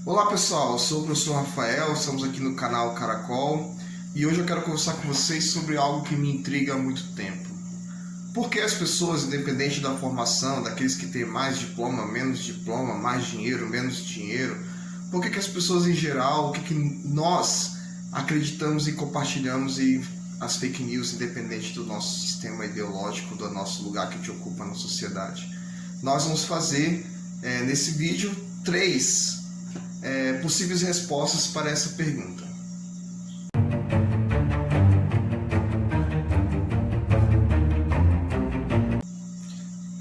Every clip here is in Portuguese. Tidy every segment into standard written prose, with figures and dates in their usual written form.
Olá pessoal, eu sou o professor Rafael, estamos aqui no canal Caracol e hoje eu quero conversar com vocês sobre algo que me intriga há muito tempo. Por que as pessoas, independente da formação, daqueles que têm mais diploma, menos diploma, mais dinheiro, menos dinheiro, por que as pessoas em geral, o que nós acreditamos e compartilhamos e as fake news, independente do nosso sistema ideológico, do nosso lugar que a gente ocupa na sociedade? Nós vamos fazer nesse vídeo 3 possíveis respostas para essa pergunta.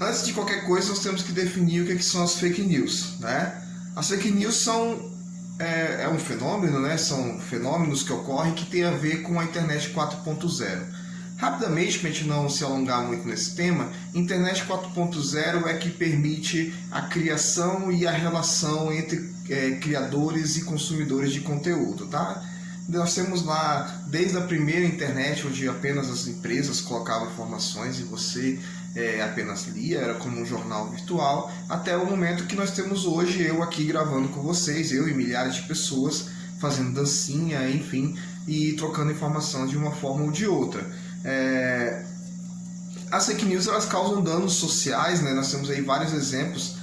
Antes de qualquer coisa, nós temos que definir o que são as fake news, né? As fake news são um fenômeno, né? São fenômenos que ocorrem que têm a ver com a internet 4.0. Rapidamente, para a gente não se alongar muito nesse tema, internet 4.0 é que permite a criação e a relação entre criadores e consumidores de conteúdo, tá? Nós temos lá, desde a primeira internet, onde apenas as empresas colocavam informações e você apenas lia, era como um jornal virtual, até o momento que nós temos hoje, eu aqui gravando com vocês, eu e milhares de pessoas fazendo dancinha, enfim, e trocando informação de uma forma ou de outra. As fake news, elas causam danos sociais, né? Nós temos aí vários exemplos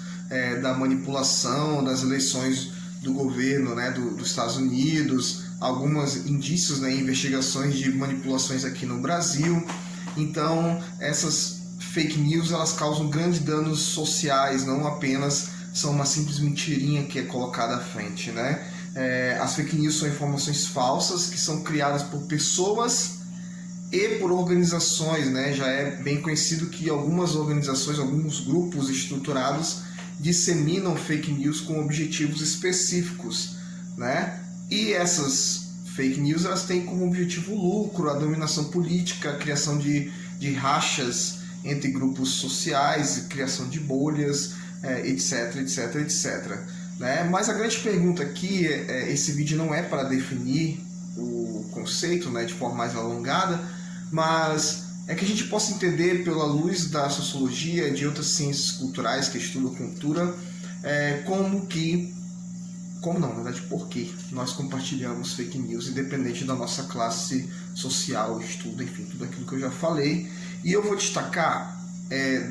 da manipulação das eleições do governo, né, dos Estados Unidos, alguns indícios, né, investigações de manipulações aqui no Brasil. Então, essas fake news, elas causam grandes danos sociais, não apenas são uma simples mentirinha que é colocada à frente, né? As fake news são informações falsas que são criadas por pessoas e por organizações, né? Já é bem conhecido que algumas organizações, alguns grupos estruturados disseminam fake news com objetivos específicos, né? E essas fake news, elas têm como objetivo lucro, a dominação política, a criação de rachas entre grupos sociais, criação de bolhas, etc, etc, etc. Né? Mas a grande pergunta aqui, esse vídeo não é para definir o conceito, né, de forma mais alongada, mas é que a gente possa entender pela luz da sociologia e de outras ciências culturais que estudam cultura, por que nós compartilhamos fake news, independente da nossa classe social, estudo, enfim, tudo aquilo que eu já falei. E eu vou destacar,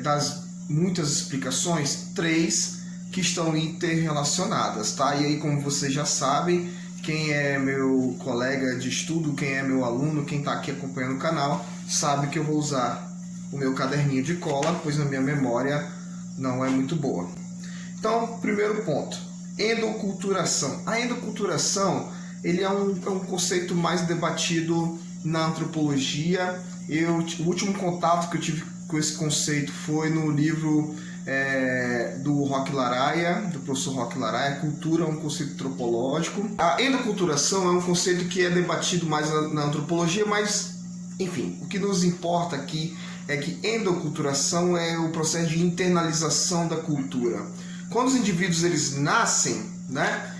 das muitas explicações, 3 que estão interrelacionadas, tá? E aí, como vocês já sabem, quem é meu colega de estudo, quem é meu aluno, quem está aqui acompanhando o canal, sabe que eu vou usar o meu caderninho de cola, pois a minha memória não é muito boa. Então, primeiro ponto, endoculturação. A endoculturação, ele é um conceito mais debatido na antropologia. O último contato que eu tive com esse conceito foi no livro do Roque Laraia, do professor Roque Laraia, Cultura, um conceito antropológico. A endoculturação é um conceito que é debatido mais na antropologia, mas, enfim, o que nos importa aqui é que endoculturação é o processo de internalização da cultura. Quando os indivíduos eles nascem, né,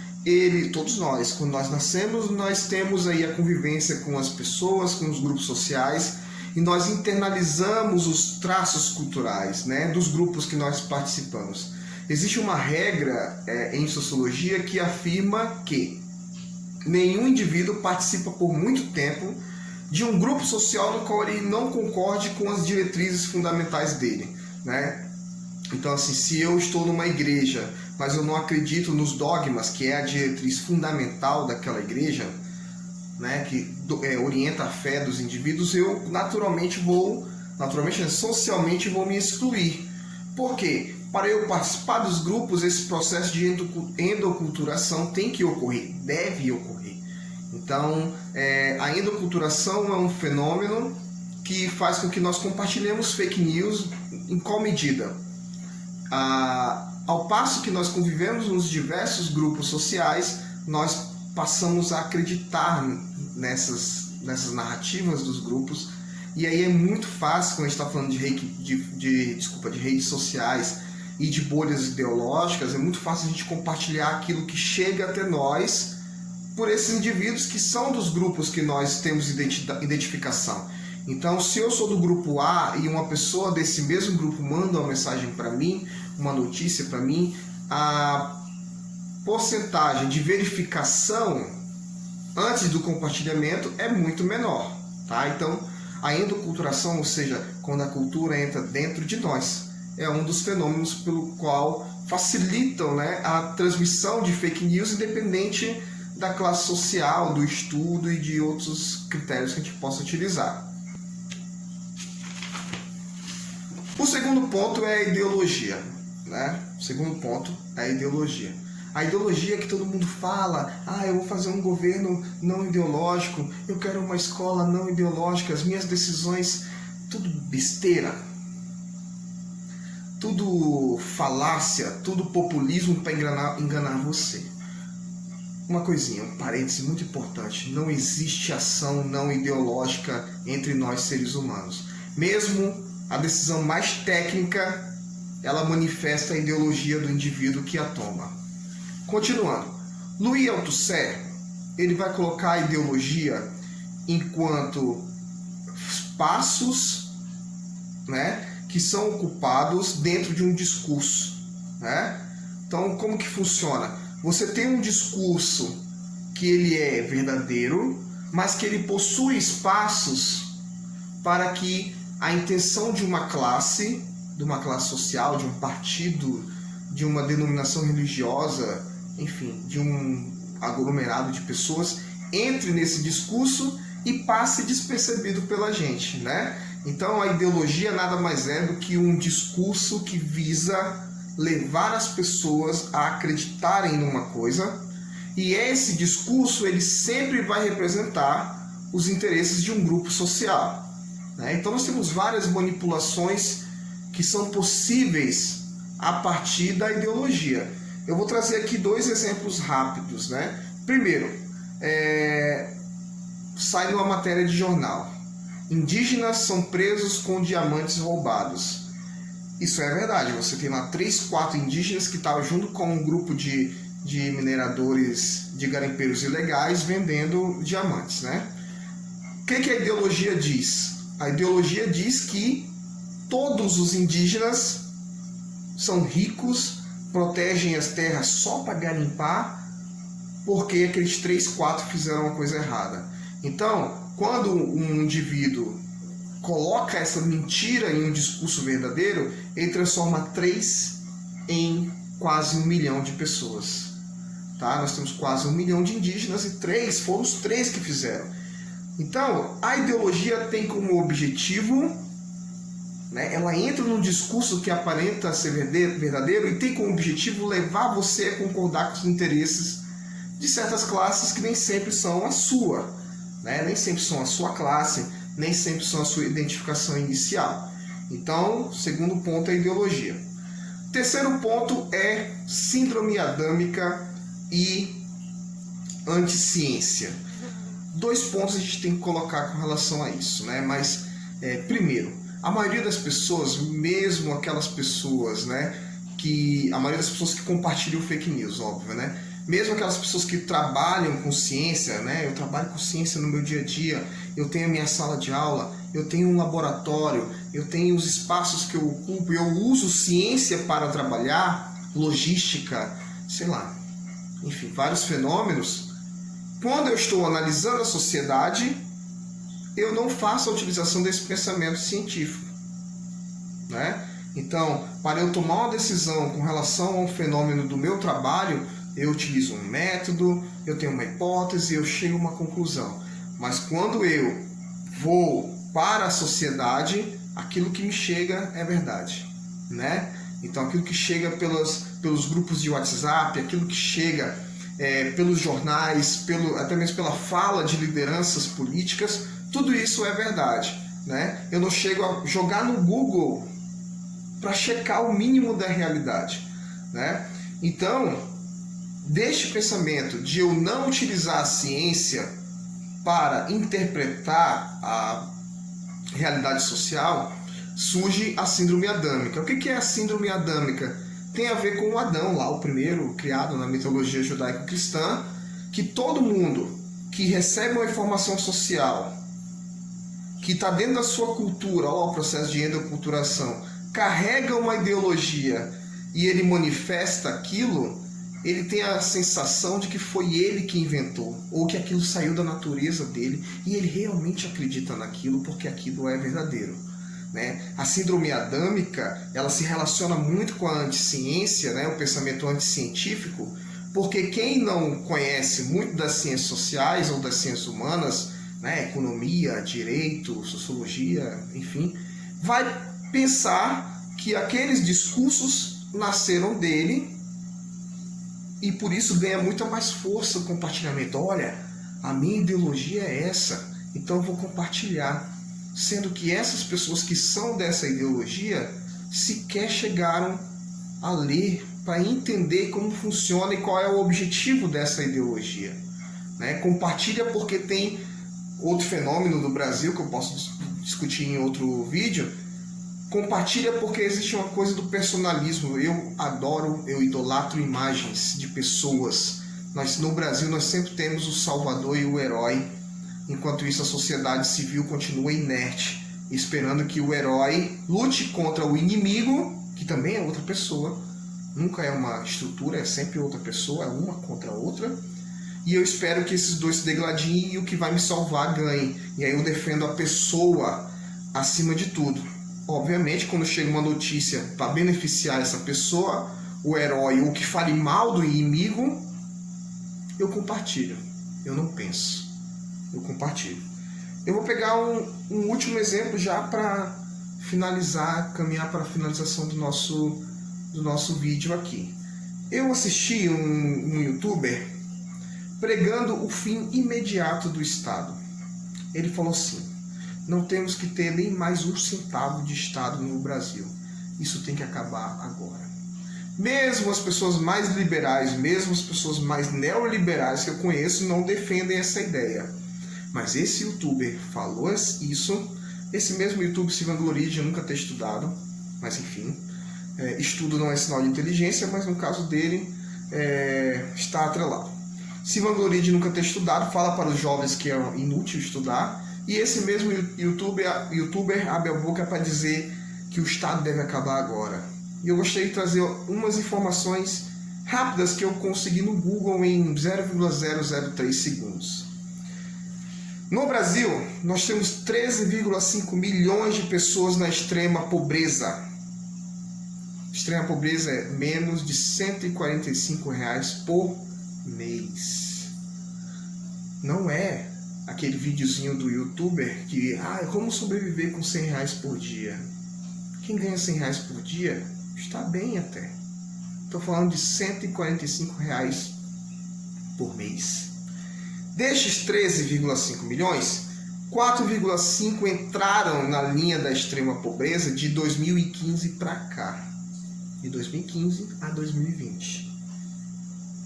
todos nós, quando nós nascemos, nós temos aí a convivência com as pessoas, com os grupos sociais, e nós internalizamos os traços culturais, né, dos grupos que nós participamos. Existe uma regra em sociologia que afirma que nenhum indivíduo participa por muito tempo de um grupo social no qual ele não concorde com as diretrizes fundamentais dele, né? Então, assim, se eu estou numa igreja, mas eu não acredito nos dogmas, que é a diretriz fundamental daquela igreja, né, que orienta a fé dos indivíduos, eu socialmente vou me excluir. Por quê? Para eu participar dos grupos, esse processo de endoculturação tem que ocorrer, deve ocorrer. Então, a endoculturação é um fenômeno que faz com que nós compartilhemos fake news. Em qual medida? Ao passo que nós convivemos nos diversos grupos sociais, nós passamos a acreditar nessas narrativas dos grupos, e aí é muito fácil, quando a gente está falando de redes sociais e de bolhas ideológicas, é muito fácil a gente compartilhar aquilo que chega até nós por esses indivíduos que são dos grupos que nós temos identificação. Então, se eu sou do grupo A e uma pessoa desse mesmo grupo manda uma mensagem para mim, uma notícia para mim, porcentagem de verificação antes do compartilhamento é muito menor, tá? Então, a endoculturação, ou seja, quando a cultura entra dentro de nós, é um dos fenômenos pelo qual facilitam, né, a transmissão de fake news, independente da classe social, do estudo e de outros critérios que a gente possa utilizar. O segundo ponto é a ideologia, né? O segundo ponto é a ideologia. A ideologia que todo mundo fala, eu vou fazer um governo não ideológico, eu quero uma escola não ideológica, as minhas decisões, tudo besteira, tudo falácia, tudo populismo para enganar você. Uma coisinha, um parêntese muito importante, não existe ação não ideológica entre nós seres humanos. Mesmo a decisão mais técnica, ela manifesta a ideologia do indivíduo que a toma. Continuando, Louis Althusser, ele vai colocar a ideologia enquanto passos, né, que são ocupados dentro de um discurso, né? Então, como que funciona? Você tem um discurso que ele é verdadeiro, mas que ele possui espaços para que a intenção de uma classe social, de um partido, de uma denominação religiosa, enfim, de um aglomerado de pessoas, entre nesse discurso e passe despercebido pela gente, né? Então a ideologia nada mais é do que um discurso que visa levar as pessoas a acreditarem numa coisa, e esse discurso ele sempre vai representar os interesses de um grupo social, né? Então nós temos várias manipulações que são possíveis a partir da ideologia. Eu vou trazer aqui 2 exemplos rápidos, né? Primeiro, sai numa matéria de jornal: indígenas são presos com diamantes roubados. Isso é verdade, você tem lá 3, 4 indígenas que estavam junto com um grupo de mineradores, de garimpeiros ilegais vendendo diamantes, né? O que a ideologia diz? A ideologia diz que todos os indígenas são ricos, protegem as terras só para garimpar, porque aqueles 3, 4 fizeram uma coisa errada. Então, quando um indivíduo coloca essa mentira em um discurso verdadeiro, ele transforma 3 em quase 1 milhão de pessoas. Tá? Nós temos quase 1 milhão de indígenas e 3 foram os 3 que fizeram. Então, a ideologia tem como objetivo, né, ela entra num discurso que aparenta ser verdadeiro e tem como objetivo levar você a concordar com os interesses de certas classes que nem sempre são a sua, né? Nem sempre são a sua classe, nem sempre são a sua identificação inicial. Então, segundo ponto é a ideologia. Terceiro ponto é síndrome adâmica e anticiência. 2 pontos a gente tem que colocar com relação a isso, né? Mas, primeiro, a maioria das pessoas, mesmo aquelas pessoas, né, a maioria das pessoas que compartilham fake news, óbvio, né? Mesmo aquelas pessoas que trabalham com ciência, né? Eu trabalho com ciência no meu dia a dia, eu tenho a minha sala de aula, eu tenho um laboratório, eu tenho os espaços que eu ocupo, eu uso ciência para trabalhar, logística, sei lá, enfim, vários fenômenos. Quando eu estou analisando a sociedade, eu não faço a utilização desse pensamento científico, né? Então, para eu tomar uma decisão com relação ao fenômeno do meu trabalho, eu utilizo um método, eu tenho uma hipótese, eu chego a uma conclusão. Mas quando eu vou para a sociedade, aquilo que me chega é verdade, né? Então, aquilo que chega pelos grupos de WhatsApp, aquilo que chega pelos jornais, até mesmo pela fala de lideranças políticas, tudo isso é verdade, né? Eu não chego a jogar no Google para checar o mínimo da realidade, né? Então, deste pensamento de eu não utilizar a ciência para interpretar a realidade social, surge a síndrome adâmica. O que é a síndrome adâmica? Tem a ver com o Adão, lá o primeiro criado na mitologia judaico-cristã, que todo mundo que recebe uma informação social que está dentro da sua cultura, o processo de endoculturação, carrega uma ideologia e ele manifesta aquilo, ele tem a sensação de que foi ele que inventou, ou que aquilo saiu da natureza dele, e ele realmente acredita naquilo porque aquilo é verdadeiro. Né? A síndrome adâmica, ela se relaciona muito com a anticiência, né? O pensamento anticientífico, porque quem não conhece muito das ciências sociais ou das ciências humanas, né? Economia, direito, sociologia, enfim, vai pensar que aqueles discursos nasceram dele e por isso ganha muita mais força o compartilhamento. Olha, a minha ideologia é essa, então eu vou compartilhar. Sendo que essas pessoas que são dessa ideologia sequer chegaram a ler para entender como funciona e qual é o objetivo dessa ideologia. Né? Compartilha porque tem outro fenômeno do Brasil que eu posso discutir em outro vídeo. Compartilha porque existe uma coisa do personalismo. Eu idolatro imagens de pessoas. No Brasil nós sempre temos o salvador e o herói. Enquanto isso, a sociedade civil continua inerte, esperando que o herói lute contra o inimigo, que também é outra pessoa. Nunca é uma estrutura, é sempre outra pessoa, é uma contra a outra. E eu espero que esses dois se degladiem e o que vai me salvar ganhe. E aí eu defendo a pessoa acima de tudo. Obviamente, quando chega uma notícia para beneficiar essa pessoa, o herói, ou que fale mal do inimigo, eu compartilho, eu não penso. Eu compartilho. Eu vou pegar um último exemplo já para finalizar, caminhar para a finalização do nosso vídeo aqui. Eu assisti um youtuber pregando o fim imediato do Estado. Ele falou assim: não temos que ter nem mais um centavo de Estado no Brasil. Isso tem que acabar agora. Mesmo as pessoas mais liberais, mesmo as pessoas mais neoliberais que eu conheço não defendem essa ideia. Mas esse youtuber falou isso, esse mesmo youtuber se vangloria de nunca ter estudado, mas enfim, estudo não é sinal de inteligência, mas no caso dele está atrelado. Se vangloria de nunca ter estudado, fala para os jovens que é inútil estudar, e esse mesmo youtuber abre a boca para dizer que o Estado deve acabar agora. E eu gostaria de trazer umas informações rápidas que eu consegui no Google em 0,003 segundos. No Brasil, nós temos 13,5 milhões de pessoas na extrema pobreza. Extrema pobreza é menos de R$ 145 por mês. Não é aquele videozinho do youtuber que, como sobreviver com R$100 por dia. Quem ganha R$100 por dia está bem até. Estou falando de R$ 145 por mês. Destes 13,5 milhões, 4,5 entraram na linha da extrema pobreza de 2015 para cá. De 2015 a 2020.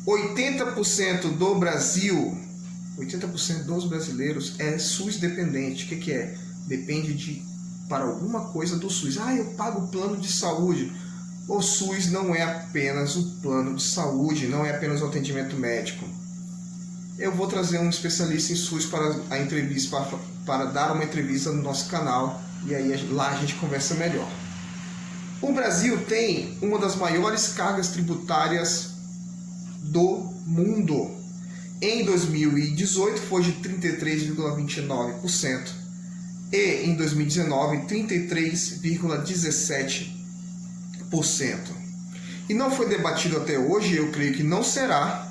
80% do Brasil, 80% dos brasileiros é SUS dependente. O que é? Depende para alguma coisa do SUS. Eu pago o plano de saúde. O SUS não é apenas o plano de saúde, não é apenas o atendimento médico. Eu vou trazer um especialista em SUS para a entrevista, para dar uma entrevista no nosso canal, e aí lá a gente conversa melhor. O Brasil tem uma das maiores cargas tributárias do mundo. Em 2018 foi de 33,29% e em 2019 33,17%. E não foi debatido até hoje, eu creio que não será,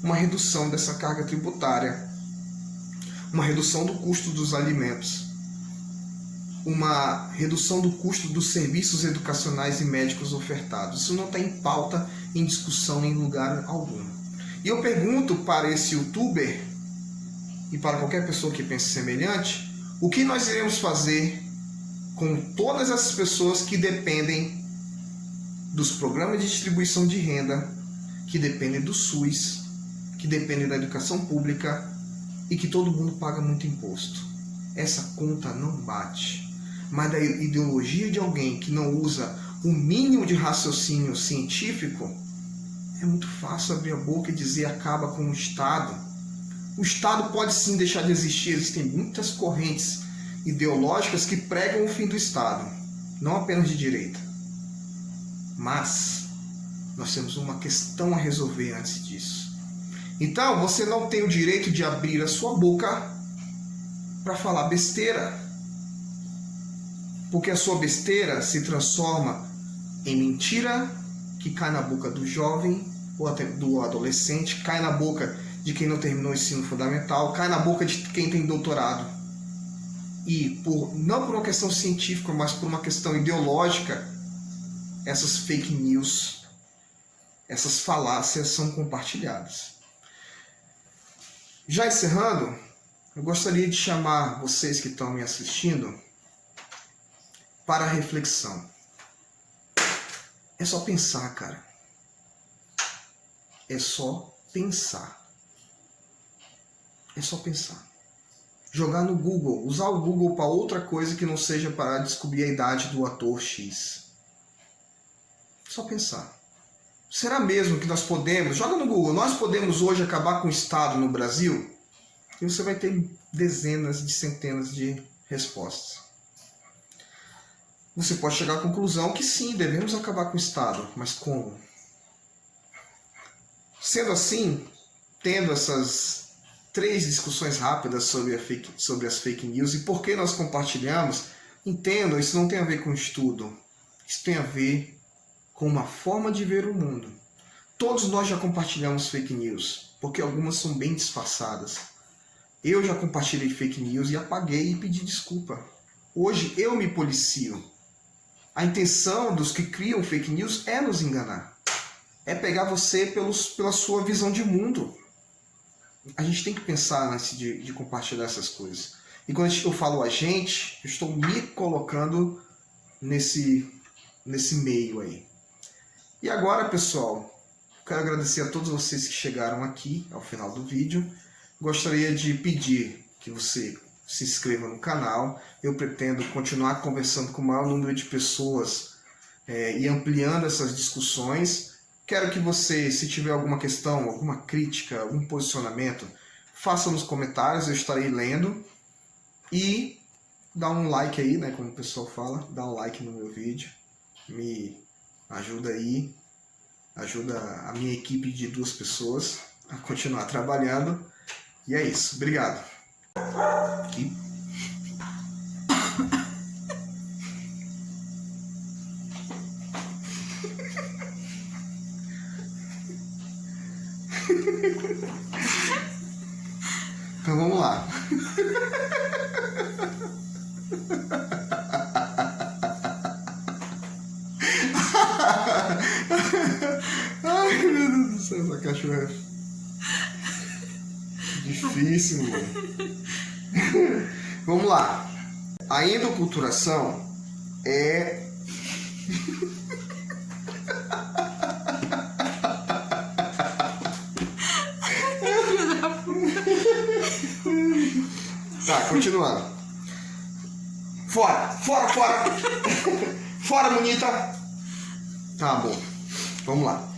uma redução dessa carga tributária, uma redução do custo dos alimentos, uma redução do custo dos serviços educacionais e médicos ofertados. Isso não está em pauta, em discussão em lugar algum. E eu pergunto para esse youtuber e para qualquer pessoa que pense semelhante, o que nós iremos fazer com todas essas pessoas que dependem dos programas de distribuição de renda, que dependem do SUS, que dependem da educação pública e que todo mundo paga muito imposto. Essa conta não bate. Mas da ideologia de alguém que não usa o mínimo de raciocínio científico, é muito fácil abrir a boca e dizer acaba com o Estado. O Estado pode sim deixar de existir. Existem muitas correntes ideológicas que pregam o fim do Estado, não apenas de direita. Mas Nós temos uma questão a resolver antes disso. Então, você não tem o direito de abrir a sua boca para falar besteira. Porque a sua besteira se transforma em mentira que cai na boca do jovem ou até do adolescente, cai na boca de quem não terminou o ensino fundamental, cai na boca de quem tem doutorado. E não por uma questão científica, mas por uma questão ideológica, essas fake news, essas falácias são compartilhadas. Já encerrando, eu gostaria de chamar vocês que estão me assistindo para a reflexão. É só pensar, cara. É só pensar. É só pensar. Jogar no Google. Usar o Google para outra coisa que não seja para descobrir a idade do ator X. Só pensar. Será mesmo que nós podemos... Joga no Google. Nós podemos hoje acabar com o Estado no Brasil? E você vai ter dezenas de centenas de respostas. Você pode chegar à conclusão que sim, devemos acabar com o Estado. Mas como? Sendo assim, tendo essas 3 discussões rápidas sobre as fake news e por que nós compartilhamos, entendam, isso não tem a ver com estudo. Isso tem a ver com uma forma de ver o mundo. Todos nós já compartilhamos fake news, porque algumas são bem disfarçadas. Eu já compartilhei fake news e apaguei e pedi desculpa. Hoje eu me policio. A intenção dos que criam fake news é nos enganar. É pegar você pela sua visão de mundo. A gente tem que pensar antes de compartilhar essas coisas. E quando eu falo a gente, eu estou me colocando nesse meio aí. E agora, pessoal, quero agradecer a todos vocês que chegaram aqui ao final do vídeo. Gostaria de pedir que você se inscreva no canal. Eu pretendo continuar conversando com o maior número de pessoas e ampliando essas discussões. Quero que você, se tiver alguma questão, alguma crítica, algum posicionamento, faça nos comentários, eu estarei lendo. E dá um like aí, né, como o pessoal fala, dá um like no meu vídeo. Me ajuda aí, ajuda a minha equipe de 2 pessoas a continuar trabalhando. E é isso, obrigado. Aqui. Então vamos lá. Ai, meu Deus do céu, essa cachorra é difícil, mano. Vamos lá. A endoculturação é... Tá, continuando. Fora, fora, fora. Fora, bonita. Tá bom. Vamos lá.